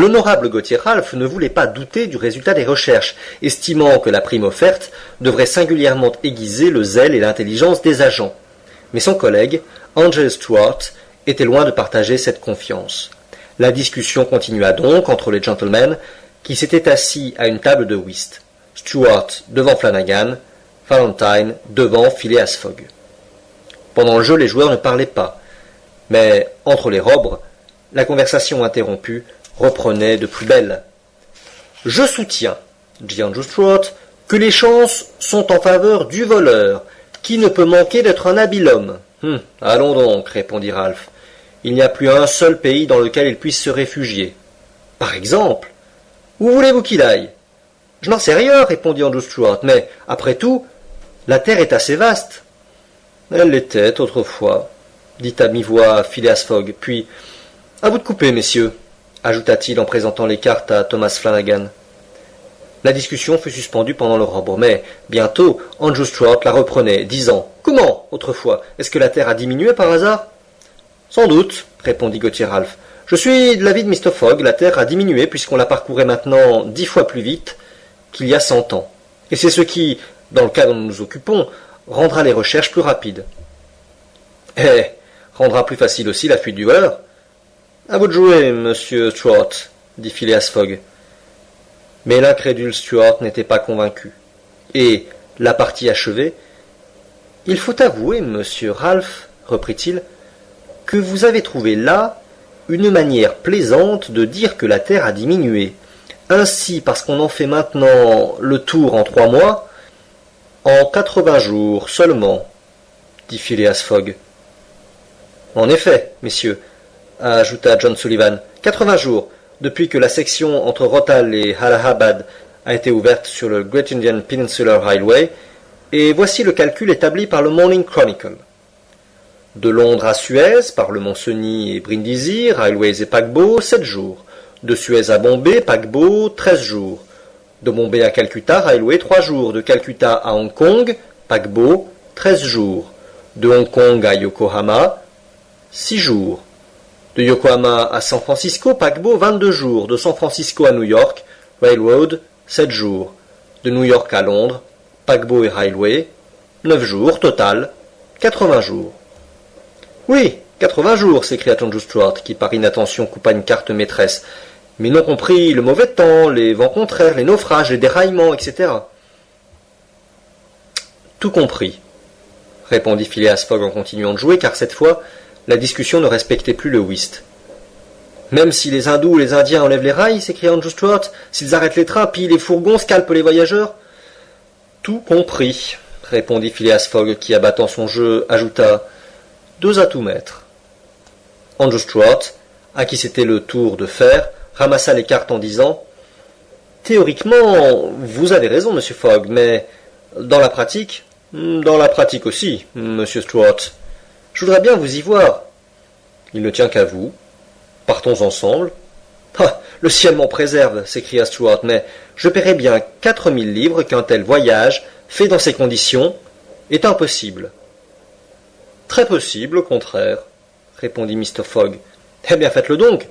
l'honorable Gauthier Ralph ne voulait pas douter du résultat des recherches, estimant que la prime offerte devrait singulièrement aiguiser le zèle et l'intelligence des agents. Mais son collègue, Angel Stuart, était loin de partager cette confiance. La discussion continua donc entre les gentlemen qui s'étaient assis à une table de whist. Stuart devant Flanagan, Valentine devant Phileas Fogg. Pendant le jeu, les joueurs ne parlaient pas, mais entre les robres, la conversation interrompue reprenait de plus belle. « Je soutiens, dit Andrew Stuart, que les chances sont en faveur du voleur, qui ne peut manquer d'être un habile homme. Allons donc, répondit Ralph. Il n'y a plus un seul pays dans lequel il puisse se réfugier. Par exemple, où voulez-vous qu'il aille? Je n'en sais rien, répondit Andrew Stuart, mais, après tout, la terre est assez vaste. Elle l'était autrefois, dit à mi-voix Phileas Fogg, puis, à vous de couper, messieurs, ajouta-t-il en présentant les cartes à Thomas Flanagan. La discussion fut suspendue pendant le robre, mais bientôt Andrew Stuart la reprenait, disant « Comment, autrefois, est-ce que la terre a diminué par hasard ?»« Sans doute, répondit Gauthier Ralph. Je suis de l'avis de Mr. Fogg, la terre a diminué puisqu'on la parcourait maintenant 10 fois plus vite qu'il y a 100 ans. Et c'est ce qui, dans le cas dont nous nous occupons, rendra les recherches plus rapides. Et rendra plus facile aussi la fuite du voleur. À vous de jouer, monsieur Stuart, dit Phileas Fogg. Mais l'incrédule Stuart n'était pas convaincu. Et, la partie achevée, « Il faut avouer, monsieur Ralph, reprit-il, que vous avez trouvé là une manière plaisante de dire que la terre a diminué. Ainsi, parce qu'on en fait maintenant le tour en 3 mois, en 80 jours seulement, dit Phileas Fogg. En effet, messieurs, ajouta John Sullivan, 80 jours, depuis que la section entre Rothal et Allahabad a été ouverte sur le Great Indian Peninsular Railway, et voici le calcul établi par le Morning Chronicle. De Londres à Suez, par le Mont-Cenis et Brindisi, railways et paquebots, 7 jours. De Suez à Bombay, paquebot, 13 jours. De Bombay à Calcutta, railway, 3 jours. De Calcutta à Hong Kong, paquebot, 13 jours. De Hong Kong à Yokohama, 6 jours. De Yokohama à San Francisco, paquebot, 22 jours. De San Francisco à New York, railroad, 7 jours. De New York à Londres, paquebot et railway, 9 jours, total, 80 jours. Oui, 80 jours, s'écria Andrew Stuart, qui par inattention coupa une carte maîtresse, mais non compris le mauvais temps, les vents contraires, les naufrages, les déraillements, etc. Tout compris, répondit Phileas Fogg en continuant de jouer, car cette fois, la discussion ne respectait plus le whist. Même si les hindous ou les indiens enlèvent les rails, s'écria Andrew Stuart, s'ils arrêtent les trains, pillent les fourgons, scalpent les voyageurs. Tout compris, répondit Phileas Fogg, qui, abattant son jeu, ajouta 2 à tout mettre. Andrew Stuart, à qui c'était le tour de faire, ramassa les cartes en disant « Théoriquement, vous avez raison, monsieur Fogg, mais dans la pratique aussi, monsieur Stuart. Je voudrais bien vous y voir. Il ne tient qu'à vous. Partons ensemble. »« Ah, le ciel m'en préserve, s'écria Stuart, mais je paierai bien 4000 livres qu'un tel voyage, fait dans ces conditions, est impossible. » Très possible, au contraire, répondit Mr. Fogg. Eh bien, faites-le donc.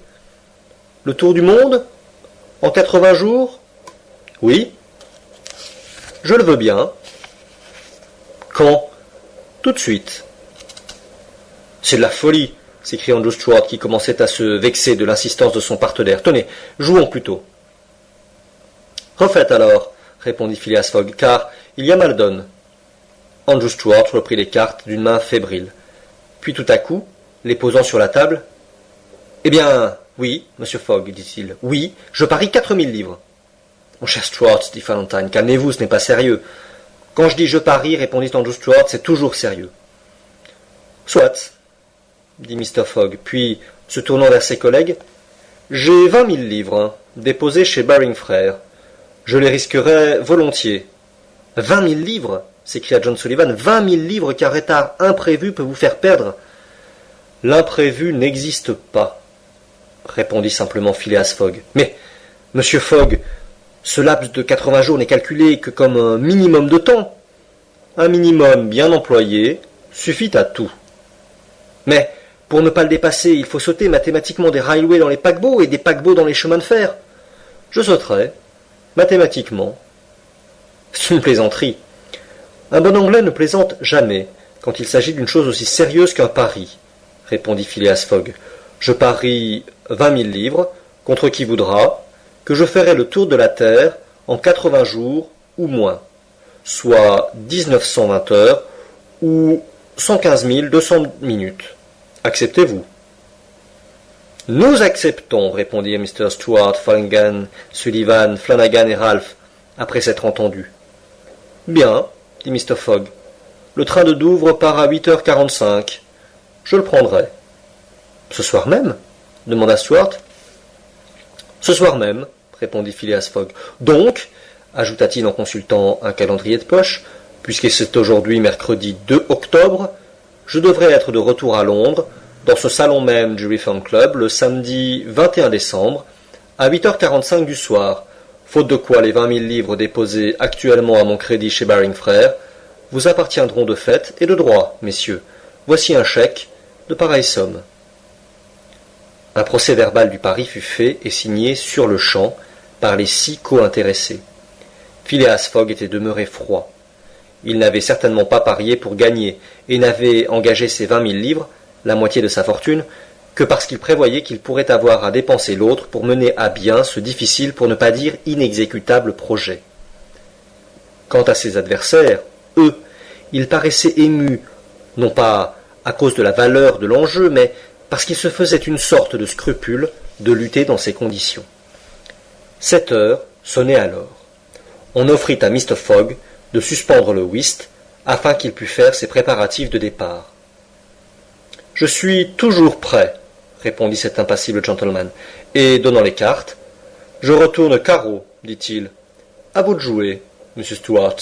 Le tour du monde? En 80 jours? Oui. Je le veux bien. Quand? Tout de suite. C'est de la folie, s'écria Andrew Stuart, qui commençait à se vexer de l'insistance de son partenaire. Tenez, jouons plutôt. Refaites alors, répondit Phileas Fogg, car il y a mal donne. Andrew Stuart reprit les cartes d'une main fébrile. Puis tout à coup, les posant sur la table, « Eh bien, oui, monsieur Fogg, dit-il, oui, je parie 4000 livres. »« Mon cher Stuart, dit Valentine, calmez-vous, ce n'est pas sérieux. Quand je dis je parie, répondit Andrew Stuart, c'est toujours sérieux. »« Soit, dit Mr. Fogg, puis, se tournant vers ses collègues, « J'ai 20 000 livres, déposés chez Baring Frères. Je les risquerais volontiers. »« 20 000 livres ?» s'écria John Sullivan. « 20 000 livres qu'un retard imprévu peut vous faire perdre. »« L'imprévu n'existe pas, répondit simplement Phileas Fogg. Mais, monsieur Fogg, ce laps de 80 jours n'est calculé que comme un minimum de temps. Un minimum bien employé suffit à tout. Mais Pour ne pas le dépasser, il faut sauter mathématiquement des railways dans les paquebots et des paquebots dans les chemins de fer. Je sauterai, mathématiquement. C'est une plaisanterie. Un bon Anglais ne plaisante jamais quand il s'agit d'une chose aussi sérieuse qu'un pari, répondit Phileas Fogg. Je parie 20 000 livres, contre qui voudra, que je ferai le tour de la Terre en 80 jours ou moins, soit 1920 heures ou 115 200 minutes. Acceptez-vous? Nous acceptons, répondirent Mr. Stuart, Follingen, Sullivan, Flanagan et Ralph, après s'être entendus. Bien, dit Mr. Fogg. Le train de Douvres part à 8h45. Je le prendrai. Ce soir même? Demanda Stuart. Ce soir même, répondit Phileas Fogg. Donc, ajouta-t-il en consultant un calendrier de poche, puisque c'est aujourd'hui mercredi 2 octobre, je devrais être de retour à Londres, dans ce salon même du Reform Club, le samedi 21 décembre, à 8h45 du soir, faute de quoi les 20 000 livres déposés actuellement à mon crédit chez Baring Frères vous appartiendront de fait et de droit, messieurs. Voici un chèque de pareille somme. Un procès-verbal du pari fut fait et signé sur le champ par les 6 co-intéressés. Phileas Fogg était demeuré froid. Il n'avait certainement pas parié pour gagner et n'avait engagé ses 20 000 livres, la moitié de sa fortune, que parce qu'il prévoyait qu'il pourrait avoir à dépenser l'autre pour mener à bien ce difficile, pour ne pas dire inexécutable projet. Quant à ses adversaires, eux, ils paraissaient émus, non pas à cause de la valeur de l'enjeu, mais parce qu'ils se faisaient une sorte de scrupule de lutter dans ces conditions. 7 heures sonnaient alors. On offrit à Mr. Fogg de suspendre le whist afin qu'il pût faire ses préparatifs de départ. « Je suis toujours prêt, » répondit cet impassible gentleman, et donnant les cartes, « Je retourne carreau, dit-il. À vous de jouer, monsieur Stuart. »